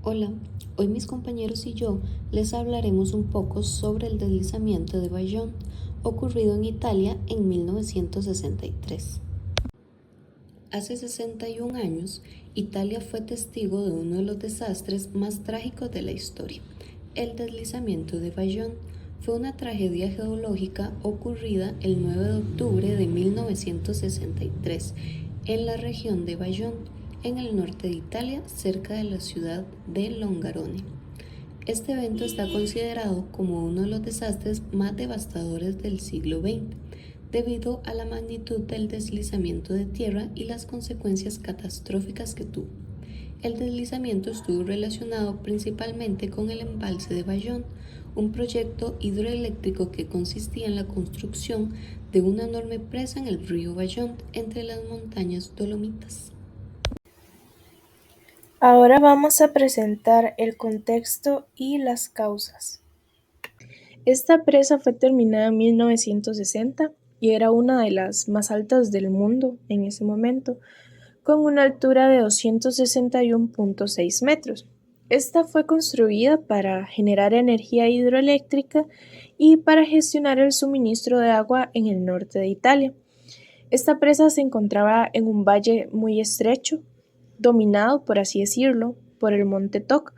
Hola, hoy mis compañeros y yo les hablaremos un poco sobre el deslizamiento de Bayonne, ocurrido en Italia en 1963. Hace 61 años, Italia fue testigo de uno de los desastres más trágicos de la historia. El deslizamiento de Bayonne fue una tragedia geológica ocurrida el 9 de octubre de 1963 en la región de Bayonne, en el norte de Italia, cerca de la ciudad de Longarone. Este evento está considerado como uno de los desastres más devastadores del siglo XX, debido a la magnitud del deslizamiento de tierra y las consecuencias catastróficas que tuvo. El deslizamiento estuvo relacionado principalmente con el embalse de Bayonne, un proyecto hidroeléctrico que consistía en la construcción de una enorme presa en el río Bayonne entre las montañas Dolomitas. Ahora vamos a presentar el contexto y las causas. Esta presa fue terminada en 1960 y era una de las más altas del mundo en ese momento, con una altura de 261,6 metros. Esta fue construida para generar energía hidroeléctrica y para gestionar el suministro de agua en el norte de Italia. Esta presa se encontraba en un valle muy estrecho, dominado, por así decirlo, por el monte Toc.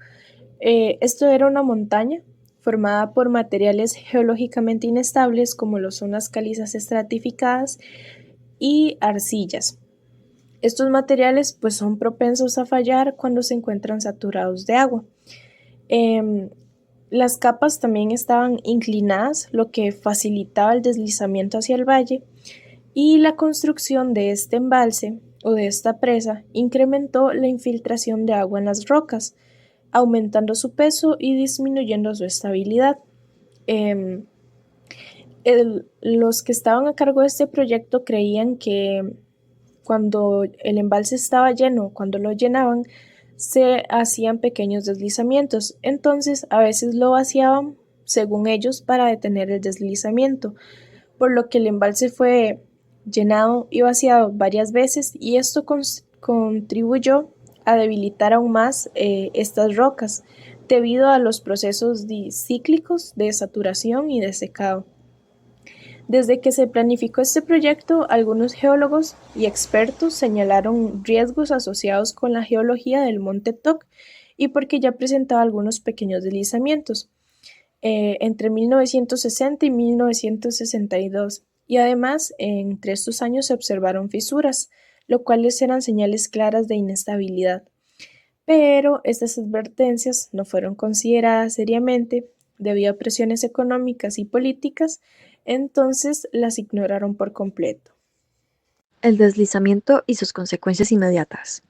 Esto era una montaña formada por materiales geológicamente inestables como lo son las calizas estratificadas y arcillas. Estos materiales pues son propensos a fallar cuando se encuentran saturados de agua. Las capas también estaban inclinadas, lo que facilitaba el deslizamiento hacia el valle, y la construcción de este embalse o de esta presa incrementó la infiltración de agua en las rocas, aumentando su peso y disminuyendo su estabilidad. Eh, los que estaban a cargo de este proyecto creían que cuando el embalse estaba lleno, cuando lo llenaban, se hacían pequeños deslizamientos. Entonces, a veces lo vaciaban, según ellos, para detener el deslizamiento, por lo que el embalse fue llenado y vaciado varias veces y esto contribuyó a debilitar aún más estas rocas debido a los procesos cíclicos de saturación y de secado. Desde que se planificó este proyecto, algunos geólogos y expertos señalaron riesgos asociados con la geología del monte Toc y porque ya presentaba algunos pequeños deslizamientos entre 1960 y 1962 y además entre estos años se observaron fisuras, lo cuales eran señales claras de inestabilidad. Pero estas advertencias no fueron consideradas seriamente debido a presiones económicas y políticas, entonces las ignoraron por completo. El deslizamiento y sus consecuencias inmediatas.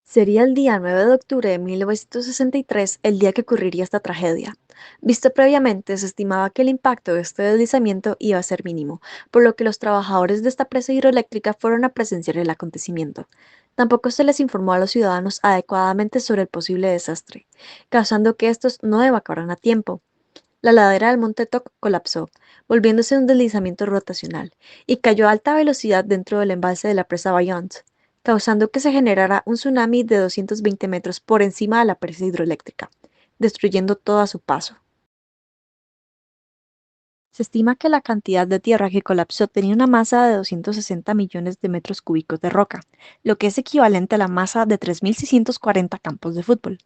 Sería el día 9 de octubre de 1963 el día que ocurriría esta tragedia. Visto previamente, se estimaba que el impacto de este deslizamiento iba a ser mínimo, por lo que los trabajadores de esta presa hidroeléctrica fueron a presenciar el acontecimiento. Tampoco se les informó a los ciudadanos adecuadamente sobre el posible desastre, causando que estos no evacuaran a tiempo. La ladera del monte Toc colapsó, volviéndose un deslizamiento rotacional, y cayó a alta velocidad dentro del embalse de la presa Bayonne, causando que se generara un tsunami de 220 metros por encima de la presa hidroeléctrica, destruyendo todo a su paso. Se estima que la cantidad de tierra que colapsó tenía una masa de 260 millones de metros cúbicos de roca, lo que es equivalente a la masa de 3.640 campos de fútbol.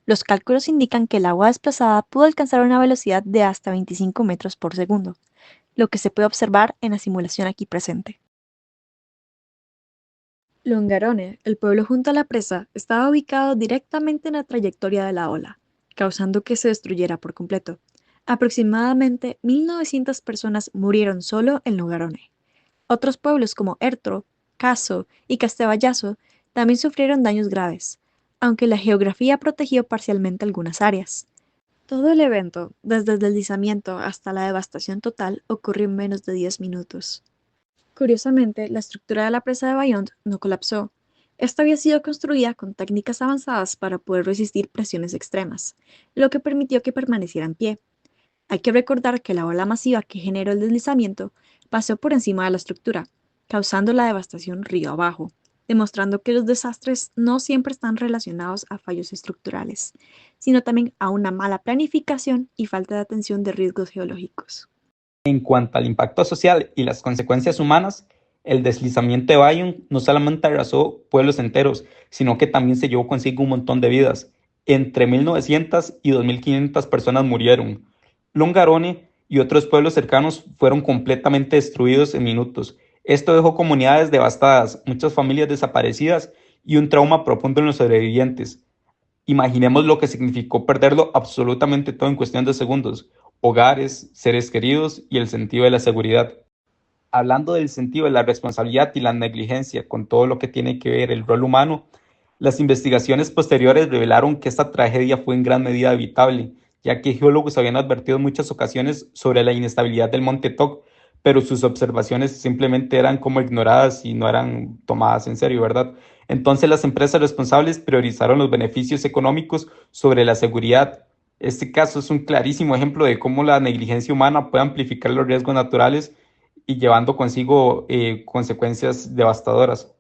Los cálculos indican que el agua desplazada pudo alcanzar una velocidad de hasta 25 metros por segundo, lo que se puede observar en la simulación aquí presente. Longarone, el pueblo junto a la presa, estaba ubicado directamente en la trayectoria de la ola, causando que se destruyera por completo. Aproximadamente 1.900 personas murieron solo en Longarone. Otros pueblos como Ertro, Caso y Castevallaso también sufrieron daños graves, aunque la geografía protegió parcialmente algunas áreas. Todo el evento, desde el deslizamiento hasta la devastación total, ocurrió en menos de 10 minutos. Curiosamente, la estructura de la presa de Bayonne no colapsó. Esta había sido construida con técnicas avanzadas para poder resistir presiones extremas, lo que permitió que permaneciera en pie. Hay que recordar que la ola masiva que generó el deslizamiento pasó por encima de la estructura, causando la devastación río abajo. demostrando que los desastres no siempre están relacionados a fallos estructurales, sino también a una mala planificación y falta de atención de riesgos geológicos. En cuanto al impacto social y las consecuencias humanas, el deslizamiento de Bayonne no solamente arrasó pueblos enteros, sino que también se llevó consigo un montón de vidas. Entre 1900 y 2500 personas murieron. Longarone y otros pueblos cercanos fueron completamente destruidos en minutos. Esto dejó comunidades devastadas, muchas familias desaparecidas y un trauma profundo en los sobrevivientes. Imaginemos lo que significó perderlo absolutamente todo en cuestión de segundos: hogares, seres queridos y el sentido de la seguridad. Hablando del sentido de la responsabilidad y la negligencia con todo lo que tiene que ver el rol humano, las investigaciones posteriores revelaron que esta tragedia fue en gran medida evitable, ya que geólogos habían advertido en muchas ocasiones sobre la inestabilidad del monte Toc, pero sus observaciones simplemente eran como ignoradas y no eran tomadas en serio, ¿verdad? Entonces las empresas responsables priorizaron los beneficios económicos sobre la seguridad. Este caso es un clarísimo ejemplo de cómo la negligencia humana puede amplificar los riesgos naturales y llevando consigo consecuencias devastadoras.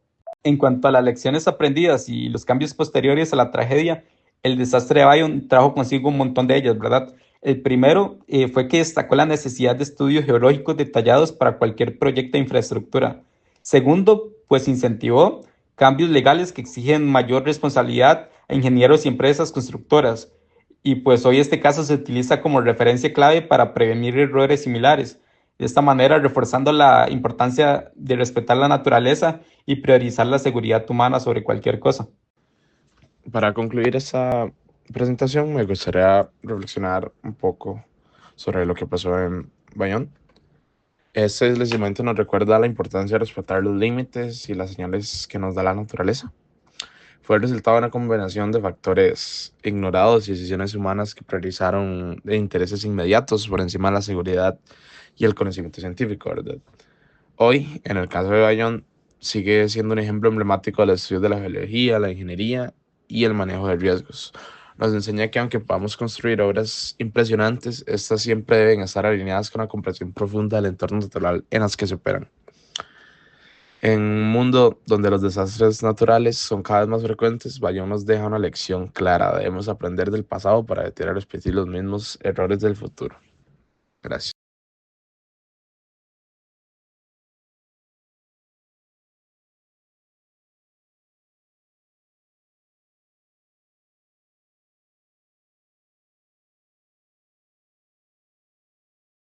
En cuanto a las lecciones aprendidas y los cambios posteriores a la tragedia, el desastre de Bayonne trajo consigo un montón de ellas, ¿verdad? El primero fue que destacó la necesidad de estudios geológicos detallados para cualquier proyecto de infraestructura. Segundo, pues incentivó cambios legales que exigen mayor responsabilidad a ingenieros y empresas constructoras. Y pues hoy este caso se utiliza como referencia clave para prevenir errores similares. De esta manera, reforzando la importancia de respetar la naturaleza y priorizar la seguridad humana sobre cualquier cosa. Para concluir esta presentación, me gustaría reflexionar un poco sobre lo que pasó en Bayonne. Este deslizamiento nos recuerda la importancia de respetar los límites y las señales que nos da la naturaleza. Fue el resultado de una combinación de factores ignorados y decisiones humanas que priorizaron intereses inmediatos por encima de la seguridad y el conocimiento científico, ¿verdad? Hoy, en el caso de Bayonne, sigue siendo un ejemplo emblemático del estudio de la geología, la ingeniería y el manejo de riesgos. Nos enseña que aunque podamos construir obras impresionantes, estas siempre deben estar alineadas con la comprensión profunda del entorno natural en las que se operan. En un mundo donde los desastres naturales son cada vez más frecuentes, Bayonne nos deja una lección clara. Debemos aprender del pasado para evitar repetir los mismos errores del futuro. Gracias.